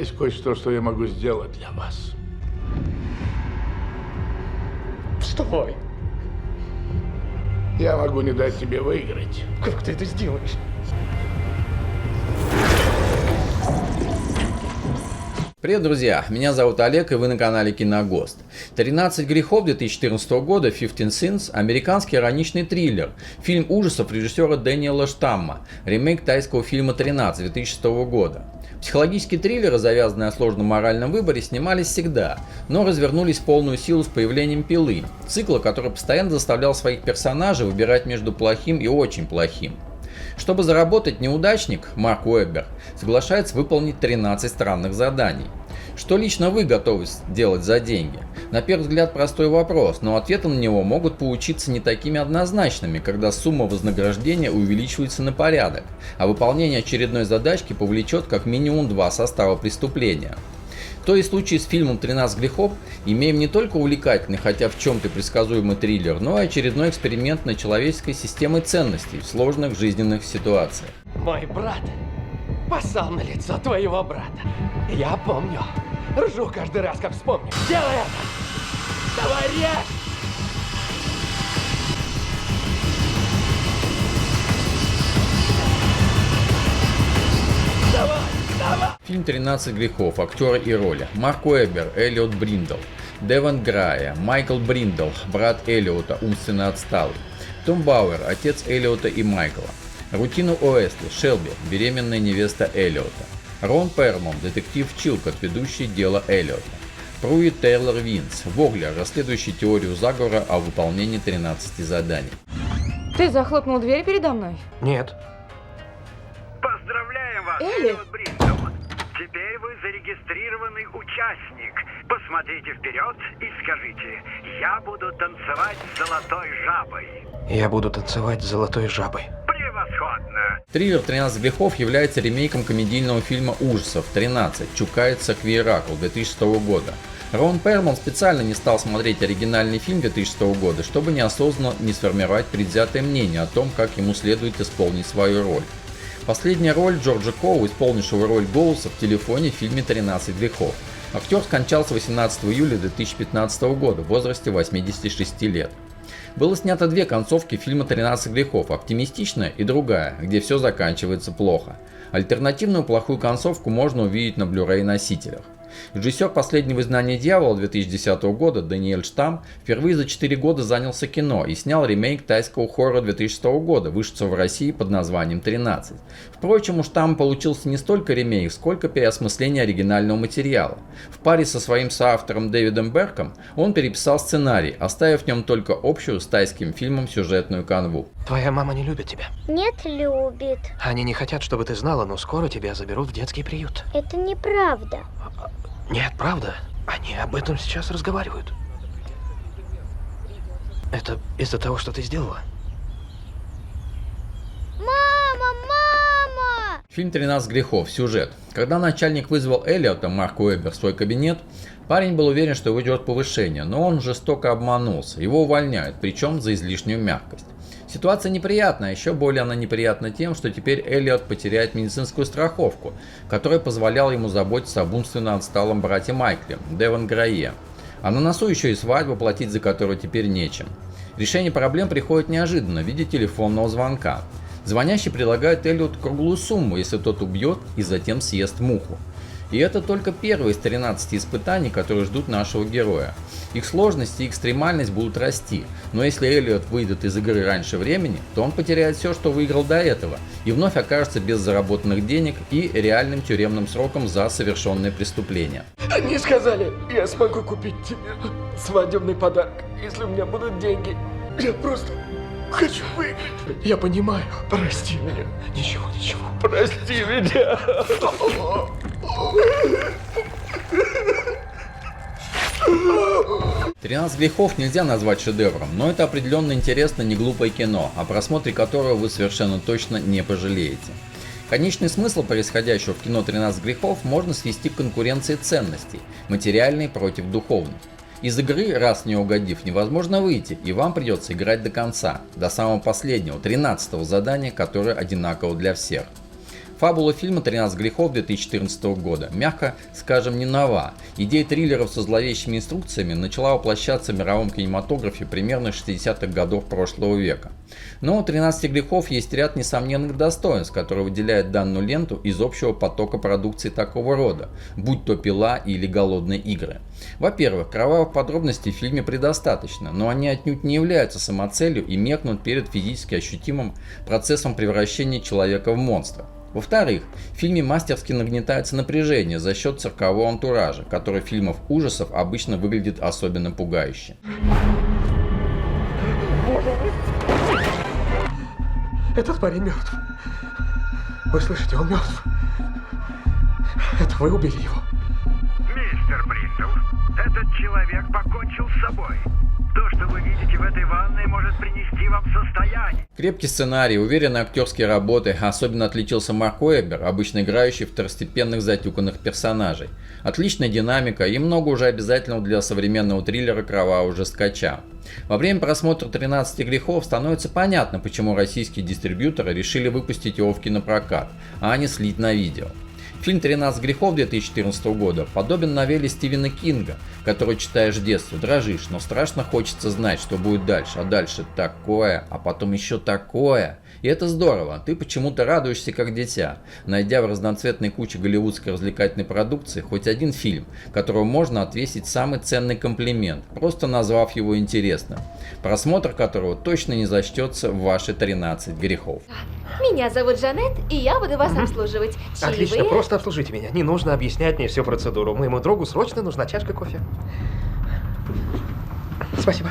Есть кое-что, что я могу сделать для вас. Вставай. Я могу не дать тебе выиграть. Как ты это сделаешь? Привет, друзья! Меня зовут Олег, и вы на канале Киногост. «13 грехов» 2014 года, 15 Sins, американский ироничный триллер, фильм ужасов режиссера Дэниела Штамма, ремейк тайского фильма «13» 2006 года. Психологические триллеры, завязанные на сложном моральном выборе, снимались всегда, но развернулись в полную силу с появлением «Пилы», цикла, который постоянно заставлял своих персонажей выбирать между плохим и очень плохим. Чтобы заработать, неудачник Марк Уэббер соглашается выполнить 13 странных заданий. Что лично вы готовы делать за деньги? На первый взгляд простой вопрос, но ответы на него могут получиться не такими однозначными, когда сумма вознаграждения увеличивается на порядок, а выполнение очередной задачки повлечет как минимум 2 состава преступления. То есть в случае с фильмом «13 грехов» имеем не только увлекательный, хотя в чем-то предсказуемый триллер, но и очередной эксперимент над человеческой системой ценностей в сложных жизненных ситуациях. Мой брат поссал на лицо твоего брата. Я помню. Ржу каждый раз, как вспомню. Делай это! Давай режь! Фильм «13 грехов», актеры и роли: Марк Уэббер, Эллиот Бриндл, Девон Грая, Майкл Бриндл, брат Эллиота, умственно отсталый, Том Бауэр, отец Эллиота и Майкла, Рутина Уэсли, Шелби, беременная невеста Эллиота, Рон Перлман, детектив Чилкот, ведущий дело Эллиота, Пруит Тейлор Винс, Воглер, расследующий теорию заговора о выполнении 13 заданий. Ты захлопнул дверь передо мной? Нет. Поздравляем вас, Элли? Эллиот Бриндл. Теперь вы зарегистрированный участник. Посмотрите вперед и скажите: я буду танцевать с золотой жабой. Я буду танцевать с золотой жабой. Превосходно. Триллер «13 грехов» является ремейком комедийного фильма ужасов «13. Чукается Квиракл» 2006 года. Рон Перлман специально не стал смотреть оригинальный фильм 2006 года, чтобы неосознанно не сформировать предвзятое мнение о том, как ему следует исполнить свою роль. Последняя роль Джорджа Коу, исполнившего роль Голоса в телефоне в фильме «13 грехов». Актер скончался 18 июля 2015 года в возрасте 86 лет. Было снято 2 концовки фильма «13 грехов», оптимистичная и другая, где все заканчивается плохо. Альтернативную плохую концовку можно увидеть на Blu-ray носителях. Режиссер «Последнего изгнания дьявола» 2010 года Дэниэль Штам впервые за 4 года занялся кино и снял ремейк тайского хоррора 2006 года, вышедшего в России под названием «13». Впрочем, у Штама получился не столько ремейк, сколько переосмысление оригинального материала. В паре со своим соавтором Дэвидом Берком он переписал сценарий, оставив в нем только общую с тайским фильмом сюжетную канву. Твоя мама не любит тебя. Нет, любит. Они не хотят, чтобы ты знала, но скоро тебя заберут в детский приют. Это неправда. Нет, правда. Они об этом сейчас разговаривают. Это из-за того, что ты сделала? Мама, мама! Фильм «13 грехов». Сюжет. Когда начальник вызвал Эллиота, Марк Уэббер, в свой кабинет, парень был уверен, что его ждет повышение, но он жестоко обманулся. Его увольняют, причем за излишнюю мягкость. Ситуация неприятная, еще более она неприятна тем, что теперь Эллиот потеряет медицинскую страховку, которая позволяла ему заботиться об умственно отсталом брате Майкле, Девон Грае. А на носу еще и свадьбу, платить за которую теперь нечем. Решение проблем приходит неожиданно в виде телефонного звонка. Звонящий предлагает Эллиоту круглую сумму, если тот убьет и затем съест муху. И это только первое из 13 испытаний, которые ждут нашего героя. Их сложность и экстремальность будут расти, но если Эллиот выйдет из игры раньше времени, то он потеряет все, что выиграл до этого, и вновь окажется без заработанных денег и реальным тюремным сроком за совершенное преступление. Они сказали, я смогу купить тебе свадебный подарок, если у меня будут деньги. Я просто хочу выиграть. Я понимаю. Прости меня. Ничего, ничего. Прости меня. «13 грехов» нельзя назвать шедевром, но это определенно интересно неглупое кино, о просмотре которого вы совершенно точно не пожалеете. Конечный смысл происходящего в кино «13 грехов» можно свести к конкуренции ценностей, материальной против духовных. Из игры, раз не угодив, невозможно выйти, и вам придется играть до конца, до самого последнего, 13-го задания, которое одинаково для всех. Фабула фильма «13 грехов» 2014 года, мягко скажем, не нова. Идея триллеров со зловещими инструкциями начала воплощаться в мировом кинематографе примерно с 60-х годов прошлого века. Но у «13 грехов» есть ряд несомненных достоинств, которые выделяют данную ленту из общего потока продукции такого рода, будь то «Пила» или «Голодные игры». Во-первых, кровавых подробностей в фильме предостаточно, но они отнюдь не являются самоцелью и меркнут перед физически ощутимым процессом превращения человека в монстра. Во-вторых, в фильме мастерски нагнетается напряжение за счет циркового антуража, который в фильмах ужасов обычно выглядит особенно пугающе. Этот парень мертв. Вы слышите, он мертв. Это вы убили его. Мистер Бристол, этот человек покончил с собой. То, что вы видите в этой ванной, может принести вам состояние. Крепкий сценарий, уверенные актерские работы, особенно отличился Марк Уэббер, обычно играющий второстепенных затюканных персонажей. Отличная динамика и много уже обязательного для современного триллера кровавого жесткача. Во время просмотра «13 грехов» становится понятно, почему российские дистрибьюторы решили выпустить его в кинопрокат, а не слить на видео. Фильм «13 грехов» 2014 года подобен новелле Стивена Кинга, которую читаешь с детства, дрожишь, но страшно хочется знать, что будет дальше, а дальше такое, а потом еще такое. И это здорово, ты почему-то радуешься как дитя, найдя в разноцветной куче голливудской развлекательной продукции хоть один фильм, которому можно отвесить самый ценный комплимент, просто назвав его интересным, просмотр которого точно не зачтется в ваши 13 грехов. Меня зовут Жанет, и я буду вас обслуживать. Отлично, Чаевые? просто обслужите меня. Не нужно объяснять мне всю процедуру. Моему другу срочно нужна чашка кофе. Спасибо.